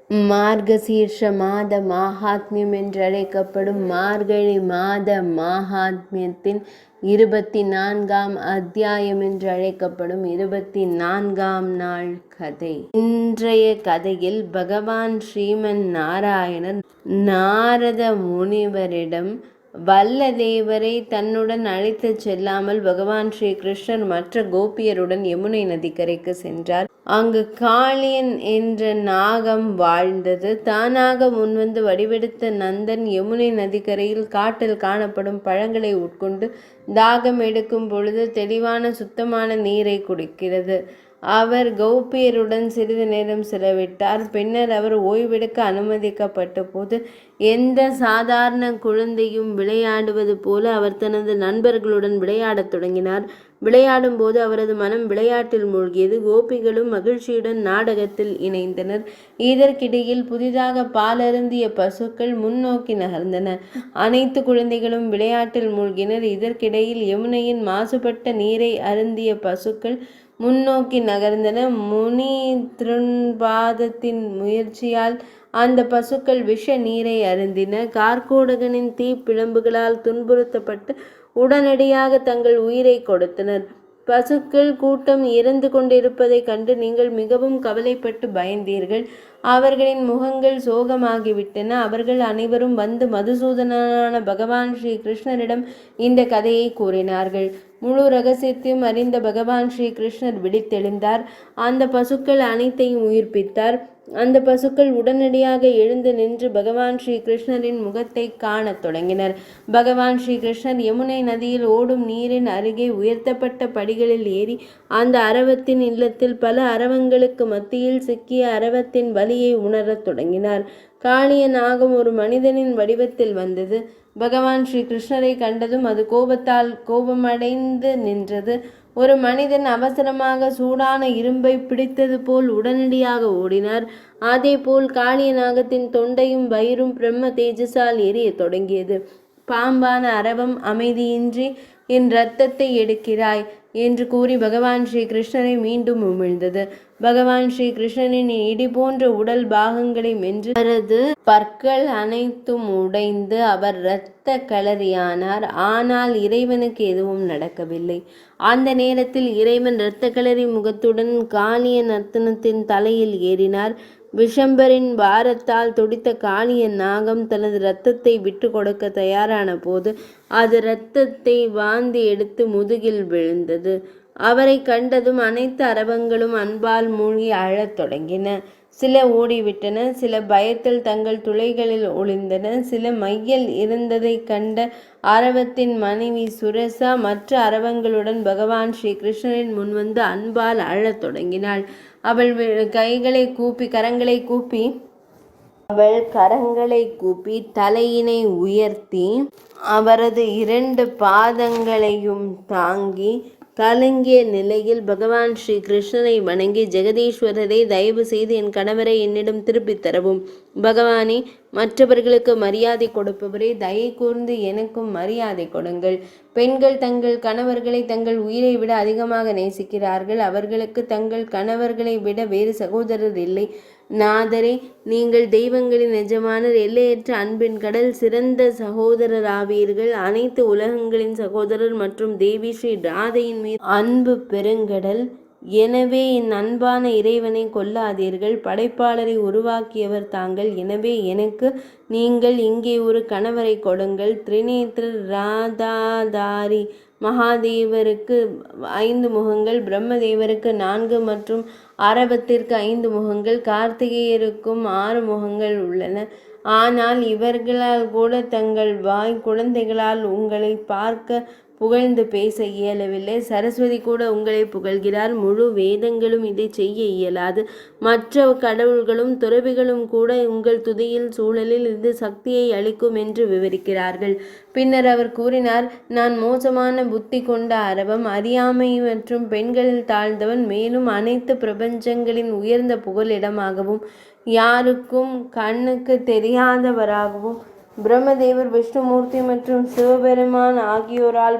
மார்கசீர்ஷ மாத மாஹாத்மியம் என்றழைக்கப்படும் மார்கழி மாத மாஹாத்மியத்தின் 24ஆம் அத்தியாயம் என்றழைக்கப்படும் 24ஆம் நாள் கதை. இன்றைய கதையில் பகவான் ஸ்ரீமன் நாராயணர் நாரத முனிவரிடம் வல்லதேவரை தன்னுடன் அழைத்துச் செல்லாமல் பகவான் ஸ்ரீ கிருஷ்ணர் மற்ற கோபியருடன் யமுனை நதிக்கரைக்கு சென்றார். அங்கு காளியன் என்ற நாகம் வாழ்ந்தது. தானாக முன்வந்து வடிவெடுத்த நந்தன் யமுனை நதிக்கரையில் காட்டில் காணப்படும் பழங்களை உட்கொண்டு தாகம் எடுக்கும் பொழுது தெளிவான சுத்தமான நீரை குடிக்கிறது. அவர் கோபியருடன் சிறிது நேரம் செலவிட்டார். பின்னர் அவர் ஓய்வெடுக்க அனுமதிக்கப்பட்ட போது எந்த சாதாரண குழந்தையும் விளையாடுவது போல அவர் தனது நண்பர்களுடன் விளையாடத் தொடங்கினார். விளையாடும் போது அவரது மனம் விளையாட்டில் மூழ்கியது. கோபிகளும் மகிழ்ச்சியுடன் நாடகத்தில் இணைந்தனர். இதற்கிடையில் புதிதாக பாலருந்திய பசுக்கள் முன்னோக்கி நகர்ந்தன. அனைத்து குழந்தைகளும் விளையாட்டில் மூழ்கினர். இதற்கிடையில் யமுனையின் மாசுபட்ட நீரை அருந்திய பசுக்கள் முன்னோக்கி நகர்ந்தன. முனி திருன்பாதத்தின் முயற்சியால் அந்த பசுக்கள் விஷ நீரை அருந்தின. கார்கோடகனின் தீப்பிழம்புகளால் துன்புறுத்தப்பட்டு உடனடியாக தங்கள் உயிரை கொடுத்தனர். பசுக்கள் கூட்டம் இறந்து கொண்டிருப்பதைக் கண்டு நீங்கள் மிகவும் கவலைப்பட்டு பயந்தீர்கள். அவர்களின் முகங்கள் சோகமாகிவிட்டன. அவர்கள் அனைவரும் வந்து மதுசூதனான பகவான் ஸ்ரீ கிருஷ்ணரிடம் இந்த கதையை கூறினார்கள். முழு ரகசியத்தையும் அறிந்த பகவான் ஸ்ரீ கிருஷ்ணர் விழித்தெழுந்தார். அந்த பசுக்கள் அனைத்தையும் உயிர்ப்பித்தார். அந்த பசுக்கள் உடனடியாக எழுந்து நின்று பகவான் ஸ்ரீ கிருஷ்ணரின் முகத்தை காணத் தொடங்கினர். பகவான் ஸ்ரீ கிருஷ்ணர் யமுனை நதியில் ஓடும் நீரின் அருகே உயர்த்தப்பட்ட படிகளில் ஏறி அந்த அரவத்தின் இல்லத்தில் பல அரவங்களுக்கு மத்தியில் சிக்கிய அரவத்தின் வலியை உணரத் தொடங்கினார். காளிய நாகம் ஒரு மனிதனின் வடிவத்தில் வந்தது. பகவான் ஸ்ரீ கிருஷ்ணரை கண்டதும் அது கோபமடைந்து நின்றது. ஒரு மனிதன் அவசரமாக சூடான இரும்பை பிடித்தது போல் உடனடியாக ஓடினார். அதே போல் காளிய நாகத்தின் தொண்டையும் வயிறும் பிரம்ம தேஜஸால் எரிய தொடங்கியது. பாம்பான அரவம் அமைதியின்றி என் இரத்தத்தை எடுக்கிறாய் என்று கூறி பகவான் ஸ்ரீ கிருஷ்ணரை மீண்டும் உமிழ்ந்தது. பகவான் ஸ்ரீ கிருஷ்ணனின் இடி போன்ற உடல் பாகங்களை மென்று அவரது பற்கள் அனைத்தும் உடைந்து அவர் இரத்த களரியானார். ஆனால் இறைவனுக்கு எதுவும் நடக்கவில்லை. அந்த நேரத்தில் இறைவன் இரத்த களரி முகத்துடன் காளிய நர்த்தனத்தின் தலையில் ஏறினார். விஷம்பரின் பாரத்தால் துடித்த காளிய நாகம் தனது இரத்தத்தை விட்டு கொடுக்க தயாரான போது அது இரத்தத்தை வாந்தி எடுத்து முதுகில் விழுந்தது. அவரை கண்டதும் அனைத்து அரவங்களும் அன்பால் மூழ்கி அழத் தொடங்கின. சில ஓடிவிட்டன. சில பயத்தில் தங்கள் துளைகளில் ஒளிந்தன. சில மையல் இருந்ததை கண்ட அரவத்தின் மனைவி சுரசா மற்ற அரவங்களுடன் பகவான் ஸ்ரீ கிருஷ்ணரின் முன்வந்து அன்பால் அழத் தொடங்கினாள். அவள் கரங்களை கூப்பி தலையினை உயர்த்தி அவரது 2 பாதங்களையும் தாங்கி கலங்கிய நிலையில் பகவான் ஸ்ரீ கிருஷ்ணரை வணங்கி, ஜெகதீஸ்வரரை, தயவு செய்து என் கணவரை என்னிடம் திருப்பித் தரவும். பகவானே, மற்றவர்களுக்கு மரியாதை கொடுப்பவரே, தயை கூர்ந்து எனக்கும் மரியாதை கொடுங்கள். பெண்கள் தங்கள் கணவர்களை தங்கள் உயிரை விட அதிகமாக நேசிக்கிறார்கள். அவர்களுக்கு தங்கள் கணவர்களை விட வேறு சகோதரர் இல்லை. நாதரே, நீங்கள் தெய்வங்களின் எஜமானர், எல்லையற்ற அன்பின் கடல், சிறந்த சகோதரராவீர்கள். அனைத்து உலகங்களின் சகோதரர் மற்றும் தேவி ஸ்ரீ ராதையின் மீது அன்பு பெருங்கடல். எனவே என் அன்பான இறைவனை கொல்லாதீர்கள். படைப்பாளரை உருவாக்கியவர் தாங்கள். எனவே எனக்கு நீங்கள் இங்கே ஒரு கணவரை கொடுங்கள். திரிநேத்திர ராதாதாரி மகாதேவருக்கு 5 முகங்கள், பிரம்மதேவருக்கு 4 மற்றும் அரவத்திற்கு 5 முகங்கள், கார்த்திகேயருக்கும் 6 முகங்கள் உள்ளன. ஆனால் இவர்களால் கூட தங்கள் வாய் குழந்தைகளால் உங்களை பார்க்க புகழ்ந்து பேச இயலவில்லை. சரஸ்வதி கூட உங்களை புகழ்கிறார். முழு வேதங்களும் இதை செய்ய இயலாது. மற்ற கடவுள்களும் துறவிகளும் கூட உங்கள் துதியில் சூழலில் இது சக்தியை அளிக்கும் என்று விவரிக்கிறார்கள். பின்னர் அவர் கூறினார், நான் மோசமான புத்தி கொண்ட அரவம், அறியாமை மற்றும் பெண்களில் தாழ்ந்தவன், மேலும் அனைத்து பிரபஞ்சங்களின் உயர்ந்த புகலிடமாகவும் யாருக்கும் கண்ணுக்கு தெரியாதவராகவும் பிரம்மதேவர், விஷ்ணுமூர்த்தி மற்றும் சிவபெருமான் ஆகியோரால்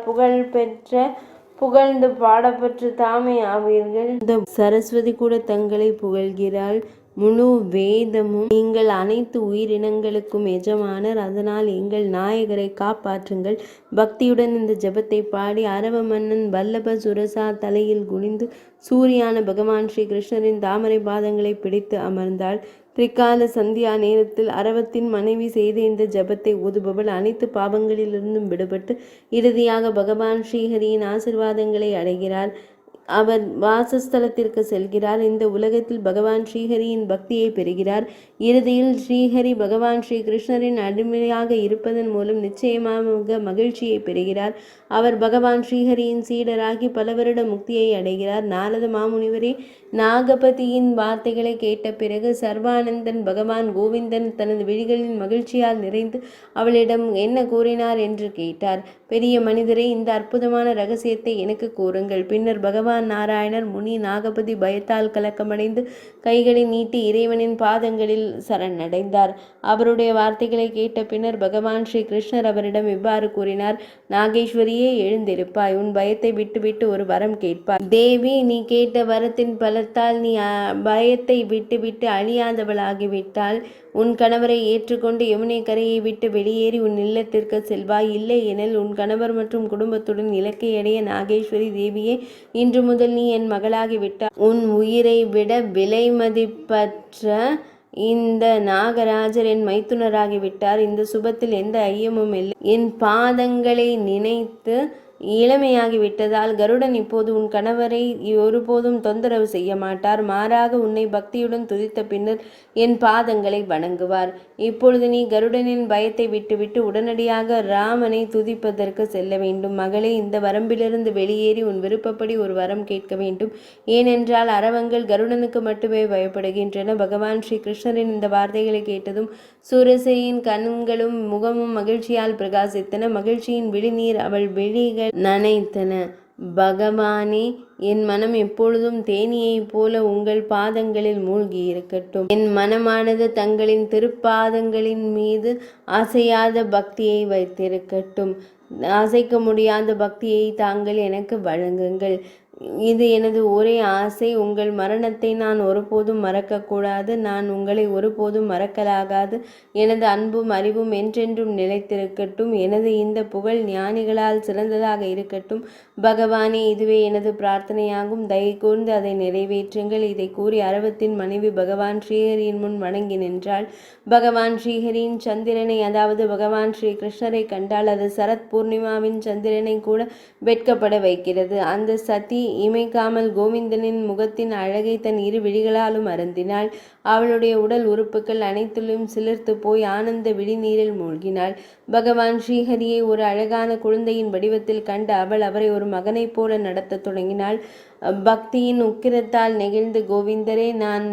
புகழ்ந்து பாடப்பெற்று தாமே ஆவீர்கள். இந்த சரஸ்வதி கூட தங்களை புகழ்கிறாள். முழு வேதமும் நீங்கள் அனைத்து உயிரினங்களுக்கும் எஜமானர், அதனால் எங்கள் நாயகரை காப்பாற்றுங்கள். பக்தியுடன் இந்த ஜெபத்தை பாடி அரவ மன்னன் வல்லப சுரசா தலையில் குனிந்து சூரியான பகவான் ஸ்ரீ கிருஷ்ணரின் தாமரை பாதங்களை பிடித்து அமர்ந்தாள். திரிகால சந்தியா நேரத்தில் அரவத்தின் மனைவி செய்த இந்த ஜபத்தை ஓதுபவள் அனைத்து பாவங்களிலிருந்தும் விடுபட்டு இறுதியாக பகவான் ஸ்ரீஹரியின் ஆசிர்வாதங்களை அடைகிறார். அவர் வாசஸ்தலத்திற்கு செல்கிறார். இந்த உலகத்தில் பகவான் ஸ்ரீஹரியின் பக்தியை பெறுகிறார். இறுதியில் ஸ்ரீஹரி பகவான் ஸ்ரீ கிருஷ்ணரின் அடிமையாக இருப்பதன் மூலம் நிச்சயமாக மகிழ்ச்சியை பெறுகிறார். அவர் பகவான் ஸ்ரீஹரியின் சீடராகி பல வருட முக்தியை அடைகிறார். நாரத மாமுனிவரே நாகபதியின் வார்த்தைகளை கேட்ட பிறகு சர்வானந்தன் பகவான் கோவிந்தன் தனது விழிகளின் மகிழ்ச்சியால் நிறைந்து அவளிடம் என்ன கூறினார் என்று கேட்டார். பெரிய மனிதரே, இந்த அற்புதமான ரகசியத்தை எனக்கு கூறுங்கள். பின்னர் பகவான் நாராயணர் முனி நாகபதி பயத்தால் கலக்கமடைந்து கைகளை நீட்டி இறைவனின் பாதங்களில் சரணடைந்தார். அவருடைய வார்த்தைகளை கேட்ட பின்னர் பகவான் ஸ்ரீ கிருஷ்ணர் அவரிடம் இவ்வாறு கூறினார். நாகேஸ்வரியே, எழுந்திருப்பாய். உன் பயத்தை விட்டுவிட்டு ஒரு வரம் கேட்பாய். தேவி, நீ கேட்ட வரத்தின் பலத்தால் நீ பயத்தை விட்டுவிட்டு அழியாதவளாகிவிட்டால் உன் கணவரை ஏற்றுக்கொண்டு யமுனை கரையை விட்டு வெளியேறி உன் இல்லத்திற்கு செல்வாய். இல்லை எனில் உன் கணவர் மற்றும் குடும்பத்துடன் இலக்கை அடைய நாகேஸ்வரி தேவியே, இன்று முதல் நீ என் மகளாகிவிட்டாய். உன் உயிரை விட விலை மதிப்பற்ற இந்த நாகராஜர் என் மைத்துனராகிவிட்டார். இந்த சுபத்தில் எந்த ஐயமும் இல்லை. என் பாதங்களை நினைத்து இளமையாகிவிட்டதால் கருடன் இப்போது உன் கணவரை ஒருபோதும் தொந்தரவு செய்ய மாட்டார். மாறாக உன்னை பக்தியுடன் துதித்த பின்னர் என் பாதங்களை வணங்குவார். இப்பொழுது நீ கருடனின் பயத்தை விட்டுவிட்டு உடனடியாக ராமனை துதிப்பதற்கு செல்ல வேண்டும். மகளே, இந்த வரம்பிலிருந்து வெளியேறி உன் விருப்பப்படி ஒரு வரம் கேட்க வேண்டும். ஏனென்றால் அரவங்கள் கருடனுக்கு மட்டுமே பயப்படுகின்றன. பகவான் ஸ்ரீ கிருஷ்ணரின் இந்த வார்த்தைகளை கேட்டதும் சூரசையின் கண்களும் முகமும் மகிழ்ச்சியால் பிரகாசித்தன. மகிழ்ச்சியின் விழிநீர் அவள் விழிகள் நனைத்தன. பகவானே, என் மனம் எப்பொழுதும் தேனியைப் போல உங்கள் பாதங்களில் மூழ்கி இருக்கட்டும். என் மனமானது தங்களின் திருப்பாதங்களின் மீது அசையாத பக்தியை வைத்திருக்கட்டும். அசைக்க முடியாத பக்தியை தாங்கள் எனக்கு வழங்குங்கள். இது எனது ஒரே ஆசை. உங்கள் மரணத்தை நான் ஒருபோதும் மறக்கக்கூடாது. நான் உங்களை ஒருபோதும் மறக்கலாகாது. எனது அன்பும் அறிவும் என்றென்றும் நிலைத்திருக்கட்டும். எனது இந்த புகழ் ஞானிகளால் சிறந்ததாக இருக்கட்டும். பகவானே, இதுவே எனது பிரார்த்தனையாகும். தயை கூர்ந்து அதை நிறைவேற்றுங்கள். இதை கூறி அரவத்தின் மனைவி பகவான் ஸ்ரீஹரியின் முன் வணங்கி நின்றாள். பகவான் ஸ்ரீஹரியின் சந்திரனை, அதாவது பகவான் ஸ்ரீ கிருஷ்ணரை கண்டால் அது சரத் பூர்ணிமாவின் சந்திரனை கூட வெட்கப்பட வைக்கிறது. அந்த சதி இமைக்காமல் கோவிந்தனின் முகத்தின் அழகை தன் இரு விழிகளாலும் அருந்தினாள். அவளுடைய உடல் உறுப்புகள் அனைத்திலும் சிலிர்த்து போய் ஆனந்த விழிநீரில் மூழ்கினாள். பகவான் ஸ்ரீஹரியை ஒரு அழகான குழந்தையின் வடிவத்தில் கண்டு அவள் அவரை ஒரு மகனைப் போல நடத்த தொடங்கினாள். பக்தியின் உக்கிரத்தால் நெகிழ்ந்து, கோவிந்தரே, நான்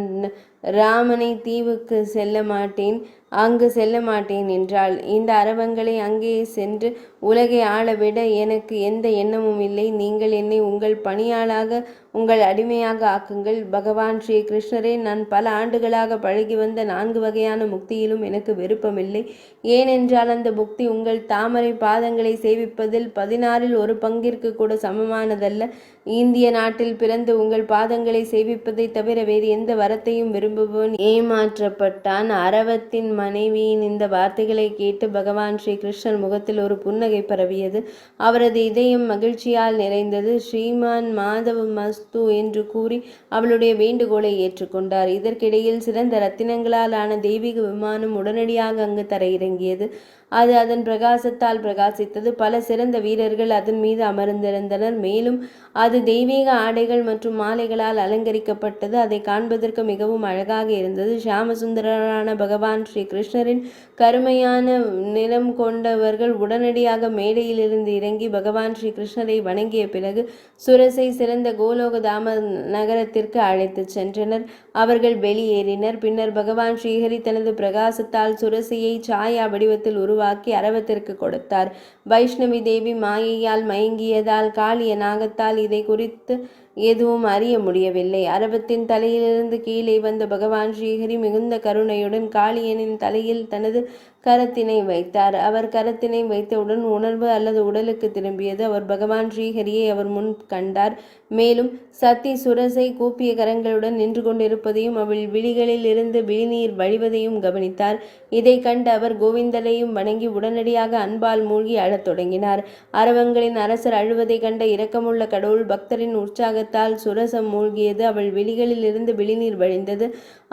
ராமனை தீவுக்கு அங்கு செல்ல மாட்டேன் என்றாள். இந்த அரவங்களை அங்கே சென்று உலகை ஆளவிட எனக்கு எந்த எண்ணமும் இல்லை. நீங்கள் என்னை உங்கள் பணியாளாக, உங்கள் அடிமையாக ஆக்குங்கள். பகவான் ஸ்ரீ கிருஷ்ணரே, நான் பல ஆண்டுகளாக பழகி வந்த 4 வகையான முக்தியிலும் எனக்கு விருப்பமில்லை. ஏனென்றால் அந்த முக்தி உங்கள் தாமரை பாதங்களை சேவிப்பதில் 16இல் 1 பங்கிற்கு கூட சமமானதல்ல. இந்திய நாட்டில் பிறந்து உங்கள் பாதங்களை சேவிப்பதை தவிர வேறு எந்த வரத்தையும் விரும்புபவன் ஏமாற்றப்பட்டான். அரவத்தின் மனைவியின் இந்த வார்த்தைகளை கேட்டு பகவான் ஸ்ரீ கிருஷ்ணர் முகத்தில் ஒரு புன்னகை பரவியது. அவரது இதயம் மகிழ்ச்சியால் நிறைந்தது. ஸ்ரீமான் மாதவ மஸ்து என்று கூறி அவளுடைய வேண்டுகோளை ஏற்றுக்கொண்டார். இதற்கிடையில் சிறந்த ரத்தினங்களால் ஆன தெய்வீக விமானம் உடனடியாக அங்கு தரையிறங்கியது. அது அதன் பிரகாசத்தால் பிரகாசித்தது. பல சிறந்த வீரர்கள் அதன் மீது அமர்ந்திருந்தனர். மேலும் அது தெய்வீக ஆடைகள் மற்றும் மாலைகளால் அலங்கரிக்கப்பட்டது. அதை காண்பதற்கு மிகவும் அழகாக இருந்தது. ஷியாமசுந்தரரான பகவான் ஸ்ரீ கிருஷ்ணரின் கருமையான நிறம் கொண்டவர்கள் உடனடியாக மேடையிலிருந்து இறங்கி பகவான் ஸ்ரீ கிருஷ்ணரை வணங்கிய பிறகு சுரசை சிறந்த கோலோக தாம நகரத்திற்கு அழைத்துச் சென்றனர். அவர்கள் வெளியேறினர். பின்னர் பகவான் ஸ்ரீஹரி தனது பிரகாசத்தால் சுரசையை சாயா வடிவத்தில் உருவாக்கி அரவத்திற்கு கொடுத்தார். வைஷ்ணவி தேவி மாயையால் மயங்கியதால் காளிய நாகத்தால் இதை குறித்து எதுவும் அறிய முடியவில்லை. அரவத்தின் தலையிலிருந்து கீழே வந்த பகவான் ஸ்ரீஹரி மிகுந்த கருணையுடன் காளியனின் தலையில் தனது கரத்தினை வைத்தார். அவர் கரத்தினை வைத்தவுடன் உணர்வு அல்லது உடலுக்கு திரும்பியது. அவர் பகவான் ஸ்ரீஹரியை அவர் முன் கண்டார். மேலும் சத்தி சுரசை கூப்பிய கரங்களுடன் நின்று கொண்டிருப்பதையும் அவள் விழிகளில் இருந்து விழிநீர் வழிவதையும் கவனித்தார். இதை கண்டு அவர் கோவிந்தரையும் வணங்கி உடனடியாக அன்பால் மூழ்கி அழத் தொடங்கினார். அரவங்களின் அரசர் அழுவதை கண்ட இரக்கமுள்ள கடவுள் பக்தரின் உற்சாகத்தால் சுரசம் மூழ்கியது. அவள் விழிகளில் இருந்து விழிநீர் வழிந்தது.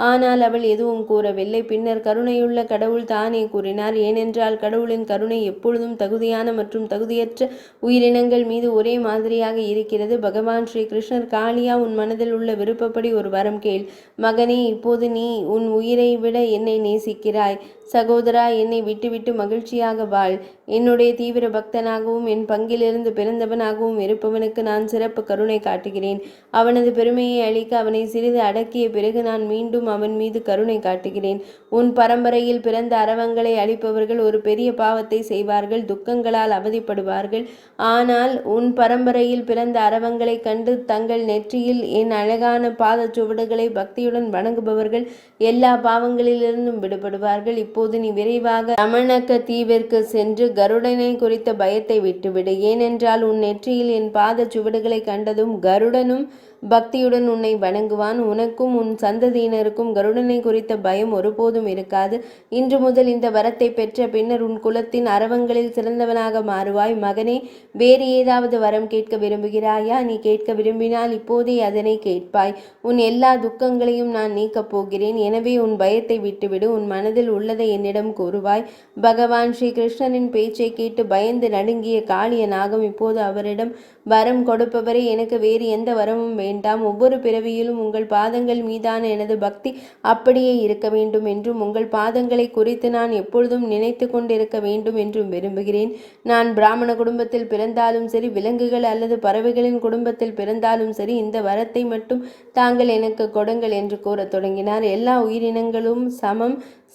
ஆனால் அவள் எதுவும் கூறவில்லை. பின்னர் கருணையுள்ள கடவுள் தானே கூறினார். ஏனென்றால் கடவுளின் கருணை எப்பொழுதும் தகுதியான மற்றும் தகுதியற்ற உயிரினங்கள் மீது ஒரே மாதிரியாக இருக்கிறது. பகவான் ஸ்ரீ கிருஷ்ணர், காளியா, உன் மனதில் உள்ள விருப்பப்படி ஒரு வரம் கேள். மகனே, இப்போது நீ உன் உயிரை விட என்னை நேசிக்கிறாய். சகோதரா, என்னை விட்டுவிட்டு மகிழ்ச்சியாக வாழ். என்னுடைய தீவிர பக்தனாகவும் என் பங்கிலிருந்து பிறந்தவனாகவும் இருப்பவனுக்கு நான் சிறப்பு கருணை காட்டுகிறேன். அவனது பெருமையை அளிக்க அவனை சிறிது அடக்கிய பிறகு நான் மீண்டும் அவன் மீது கருணை காட்டுகிறேன். உன் பரம்பரையில் பிறந்த அரவங்களை அழிப்பவர்கள் ஒரு பெரிய பாவத்தை செய்வார்கள், துக்கங்களால் அவதிப்படுவார்கள். ஆனால் உன் பரம்பரையில் பிறந்த அரவங்களை கண்டு தங்கள் நெற்றியில் என் அழகான பாத சுவடுகளை பக்தியுடன் வணங்குபவர்கள் எல்லா பாவங்களிலிருந்தும் விடுபடுவார்கள். இப்போது நீ விரைவாக ரமணக்க தீவிற்கு சென்று கருடனை குறித்த பயத்தை விட்டுவிடு. ஏனென்றால் உன் நெற்றியில் என் பாத சுவடுகளை கண்டதும் கருடனும் பக்தியுடன் உன்னை வணங்குவான். உனக்கும் உன் சந்ததியினருக்கும் கருடனை குறித்த பயம் ஒருபோதும் இருக்காது. இன்று முதல் இந்த வரத்தை பெற்ற பின்னர் உன் குலத்தின் அரவங்களில் சிறந்தவனாக மாறுவாய். மகனே, வேறு ஏதாவது வரம் கேட்க விரும்புகிறாயா? நீ கேட்க விரும்பினால் இப்போதே அதனை கேட்பாய். உன் எல்லா துக்கங்களையும் நான் நீக்கப் போகிறேன். எனவே உன் பயத்தை விட்டுவிடு. உன் மனதில் உள்ளதை என்னிடம் கூறுவாய். பகவான் ஸ்ரீ கிருஷ்ணனின் பேச்சை கேட்டு பயந்து நடுங்கிய காளிய நாகம் இப்போது அவரிடம், வரம் கொடுப்பவரே, எனக்கு வேறு எந்த வரமும் வேண்டாம். ஒவ்வொரு பிறவியிலும் உங்கள் பாதங்கள் மீதான எனது பக்தி அப்படியே இருக்க வேண்டும் என்றும் உங்கள் பாதங்களை குறித்து நான் எப்பொழுதும் நினைத்து கொண்டிருக்க வேண்டும் என்றும் விரும்புகிறேன். நான் பிராமண குடும்பத்தில் பிறந்தாலும் சரி, விலங்குகள் அல்லது பறவைகளின் குடும்பத்தில் பிறந்தாலும் சரி, இந்த வரத்தை மட்டும் தாங்கள் எனக்கு கொடுங்கள் என்று கூறத் தொடங்கினார். எல்லா உயிரினங்களும்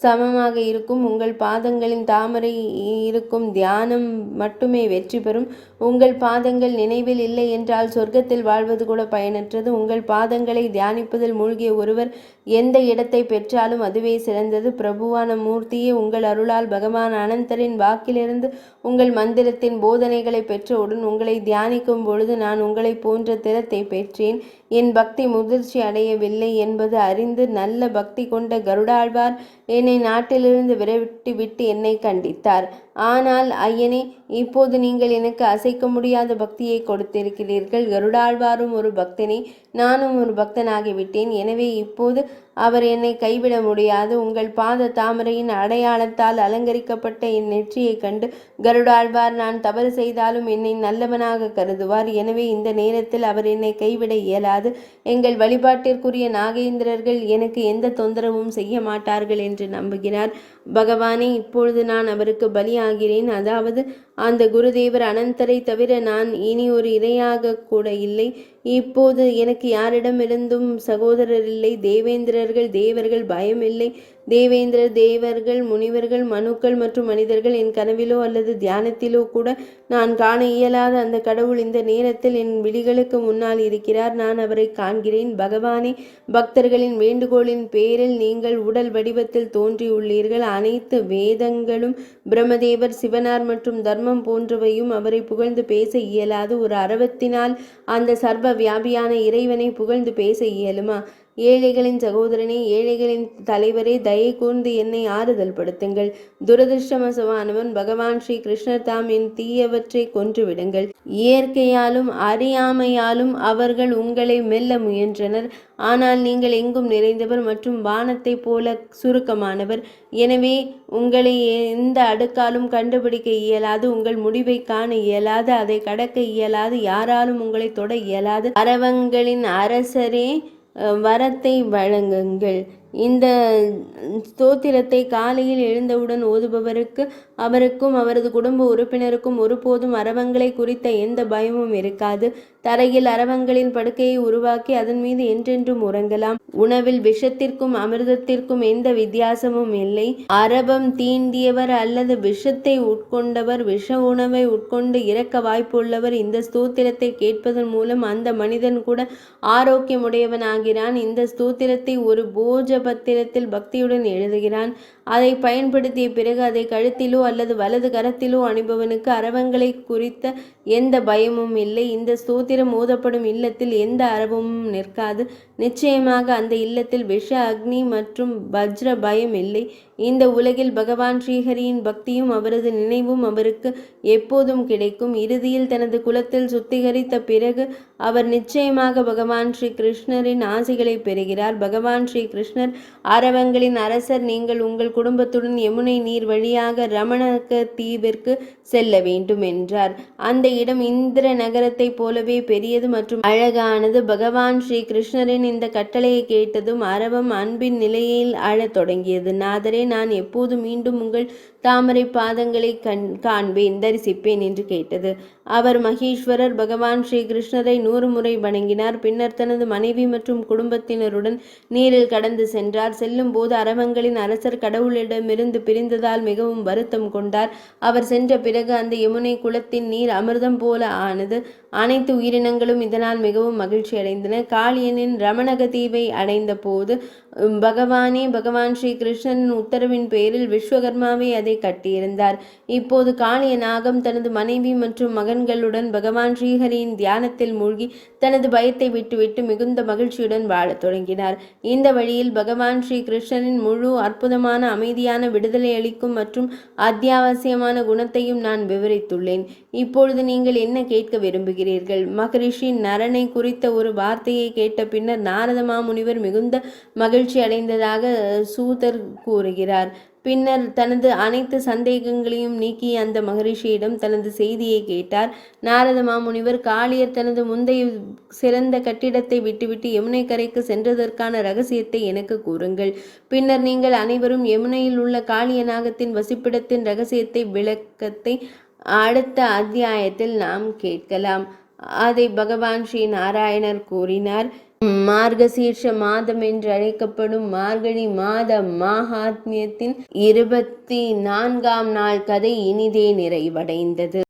சமமாக இருக்கும். உங்கள் பாதங்களின் தாமரை இருக்கும் தியானம் மட்டுமே வெற்றி பெறும். உங்கள் பாதங்கள் நினைவில் இல்லை என்றால் சொர்க்கத்தில் வாழ்வது கூட பயனற்றது. உங்கள் பாதங்களை தியானிப்பதில் மூழ்கிய ஒருவர் எந்த இடத்தை பெற்றாலும் அதுவே சிறந்தது. பிரபுவான மூர்த்தியே, உங்கள் அருளால் பகவான் அனந்தரின் வாக்கிலிருந்து உங்கள் மந்திரத்தின் போதனைகளை பெற்றவுடன் உங்களை தியானிக்கும் பொழுது நான் உங்களை போன்ற திறத்தை பெற்றேன். என் பக்தி முதிர்ச்சி அடையவில்லை என்பது அறிந்து நல்ல பக்தி கொண்ட கருடாழ்வார் என்னை நாட்டிலிருந்து விரட்டிவிட்டு என்னை கண்டித்தார். ஆனால் ஐயனே, இப்போது நீங்கள் எனக்கு அசைக்க முடியாத பக்தியை கொடுத்திருக்கிறீர்கள். கருடாழ்வாரும் ஒரு பக்தனே, நானும் ஒரு பக்தனாகிவிட்டேன். எனவே இப்போது அவர் என்னை கைவிட முடியாது. உங்கள் பாத தாமரையின் அடையாளத்தால் அலங்கரிக்கப்பட்ட என் நெற்றியை கண்டு கருடாழ்வார் நான் தவறு செய்தாலும் என்னை நல்லவனாக கருதுவார். எனவே இந்த நேரத்தில் அவர் என்னை கைவிட இயலாது. எங்கள் வழிபாட்டிற்குரிய நாகேந்திரர்கள் எனக்கு எந்த தொந்தரவும் செய்ய மாட்டார்கள் என்று நம்புகிறார். பகவானே, இப்பொழுது நான் அவருக்கு பலியாகிறேன். அதாவது அந்த குருதேவர் அனந்தரை தவிர நான் இனி ஒரு இரையாக கூட இல்லை. இப்போது எனக்கு யாரிடமிருந்தும் சகோதரர் இல்லை. தேவேந்திரர்கள், தேவர்கள் பயமில்லை. தேவேந்திரர், தேவர்கள், முனிவர்கள், மனுக்கள் மற்றும் மனிதர்கள் என் கனவிலோ அல்லது தியானத்திலோ கூட நான் காண இயலாத அந்த கடவுள் இந்த நேரத்தில் என் விழிகளுக்கு முன்னால் இருக்கிறார். நான் அவரை காண்கிறேன். பகவானே, பக்தர்களின் வேண்டுகோளின் பேரில் நீங்கள் உடல் வடிவத்தில் தோன்றியுள்ளீர்கள். அனைத்து வேதங்களும் பிரம்மதேவர், சிவனார் மற்றும் தர்மம் போன்றவையும் அவரை புகழ்ந்து பேச இயலாது. ஒரு அரவத்தினால் அந்த சர்வ வியாபியான இறைவனை புகழ்ந்து பேச இயலுமா? ஏழைகளின் சகோதரனே, ஏழைகளின் தலைவரே, தயை கூர்ந்து என்னை ஆறுதல் படுத்துங்கள். துரதிருஷ்டமசமானவன் பகவான் ஸ்ரீ கிருஷ்ணர் தாம். என் தீயவற்றை கொன்றுவிடுங்கள். இயற்கையாலும் அறியாமையாலும் அவர்கள் உங்களை மெல்ல முயன்றனர். ஆனால் நீங்கள் எங்கும் நிறைந்தவர் மற்றும் வானத்தை போல சுருக்கமானவர். எனவே உங்களை எந்த அடுக்காலும் கண்டுபிடிக்க இயலாது. உங்கள் முடிவை காண இயலாது. அதை கடக்க இயலாது. யாராலும் உங்களை தொட இயலாது. அரவங்களின் அரசரே, வரத்தை வழங்குங்கள். இந்த ஸ்தோத்திரத்தை காலையில் எழுந்தவுடன் ஓதுபவருக்கு, அவருக்கும் அவரது குடும்ப உறுப்பினருக்கும் ஒருபோதும் அரவங்களை குறித்த எந்த பயமும் இருக்காது. தரையில் அரவங்களின் படுக்கையை உருவாக்கி அதன் மீது என்றென்றும் உறங்கலாம். உணவில் விஷத்திற்கும் அமிர்தத்திற்கும் எந்த வித்தியாசமும் இல்லை. அரவம் தீண்டியவர் அல்லது விஷத்தை உட்கொண்டவர், விஷ உணவை உட்கொண்டு இறக்க வாய்ப்புள்ளவர் இந்த ஸ்தோத்திரத்தை கேட்பதன் மூலம் அந்த மனிதன் கூட ஆரோக்கியமுடையவனாகிறான். இந்த ஸ்தோத்திரத்தை ஒரு போஜ பத்திரத்தில் பக்தியுடன் எழுதுகிறான். அதை பயன்படுத்திய பிறகு அதை கழுத்திலோ அல்லது வலது கரத்திலோ அணிபவனுக்கு அரவங்களை குறித்த எந்த பயமும் இல்லை. இந்த ஸ்தோத்திரம் ஓதப்படும் இல்லத்தில் எந்த அரவமும் நிற்காது. நிச்சயமாக அந்த இல்லத்தில் விஷ அக்னி மற்றும் வஜ்ர பயம் இல்லை. இந்த உலகில் பகவான் ஸ்ரீஹரியின் பக்தியும் அவரது நினைவும் அவருக்கு எப்போதும் கிடைக்கும். இறுதியில் தனது குலத்தில் சுத்திகரித்த பிறகு அவர் நிச்சயமாக பகவான் ஸ்ரீ கிருஷ்ணரின் ஆசிகளை பெறுகிறார். பகவான் ஸ்ரீ கிருஷ்ணர் அரவங்களின் அரசர். நீங்கள் உங்கள் குடும்பத்துடன் யமுனை நீர் வழியாக ரமணக தீவிற்கு செல்ல வேண்டும் என்றார். அந்த இடம் இந்திர நகரத்தை போலவே பெரியது மற்றும் அழகானது. பகவான் ஸ்ரீ கிருஷ்ணரின் இந்த கட்டளையை கேட்டதும் அரவம் அன்பின் நிலையில் அழத் தொடங்கியது. நாதரே, நான் எப்போது மீண்டும் உங்கள் தாமரை பாதங்களை காண்பேன், தரிசிப்பேன் என்று கேட்டது. அவர் மகேஸ்வரர். பகவான் ஸ்ரீ கிருஷ்ணரை 100 முறை வணங்கினார். பின்னர் தனது மனைவி மற்றும் குடும்பத்தினருடன் நீரில் கடந்து சென்றார். செல்லும் போது அரவங்களின் அரசர் கடவுளிடமிருந்து பிரிந்ததால் மிகவும் வருத்தம் கொண்டார். அவர் சென்ற பிறகு அந்த யமுனை குளத்தின் நீர் அமிர்தம் போல ஆனது. அனைத்து உயிரினங்களும் இதனால் மிகவும் மகிழ்ச்சி அடைந்தன. காளியனின் ரமணக தீவை அடைந்த போது பகவான் ஸ்ரீ கிருஷ்ணனின் உத்தரவின் பேரில் விஸ்வகர்மாவை அதை கட்டியிருந்தார். இப்போது காளிய நாகம் தனது மனைவி மற்றும் மகன்களுடன் பகவான் ஸ்ரீஹரியின் தியானத்தில் மூழ்கி தனது பயத்தை விட்டுவிட்டு மிகுந்த மகிழ்ச்சியுடன் வாழத் தொடங்கினார். இந்த வழியில் பகவான் ஸ்ரீ கிருஷ்ணனின் முழு அற்புதமான அமைதியான விடுதலை அளிக்கும் மற்றும் அத்தியாவசியமான குணத்தையும் நான் விவரித்துள்ளேன். இப்பொழுது நீங்கள் என்ன கேட்க விரும்புகிறீர்கள்? மகரிஷி நரனை குறித்த ஒரு வார்த்தையை கேட்ட பின்னர் நாரத மாமுனிவர் மிகுந்த மகிழ்ச்சி அடைந்ததாக சூதர் கூறுகிறார். பின்னர் தனது அனைத்து சந்தேகங்களையும் நீக்கி அந்த மகரிஷியிடம் தனது செய்தியை கேட்டார். நாரத மாமுனிவர், காளியர் தனது முந்தைய சிறந்த கட்டிடத்தை விட்டுவிட்டு யமுனை கரைக்கு சென்றதற்கான ரகசியத்தை எனக்கு கூறுங்கள். பின்னர் நீங்கள் அனைவரும் யமுனையில் உள்ள காளிய நாகத்தின் வசிப்பிடத்தின் ரகசியத்தை விளக்கத்தை அடுத்த அத்தியாயத்தில் நாம் கேட்கலாம். அதை பகவான் ஸ்ரீ நாராயணர் கூறினார். மார்கசீர்ஷ மாதம் என்று அழைக்கப்படும் மார்கழி மாத மாஹாத்மியத்தின் 24ஆம் நாள் கதை இனிதே நிறைவடைந்தது.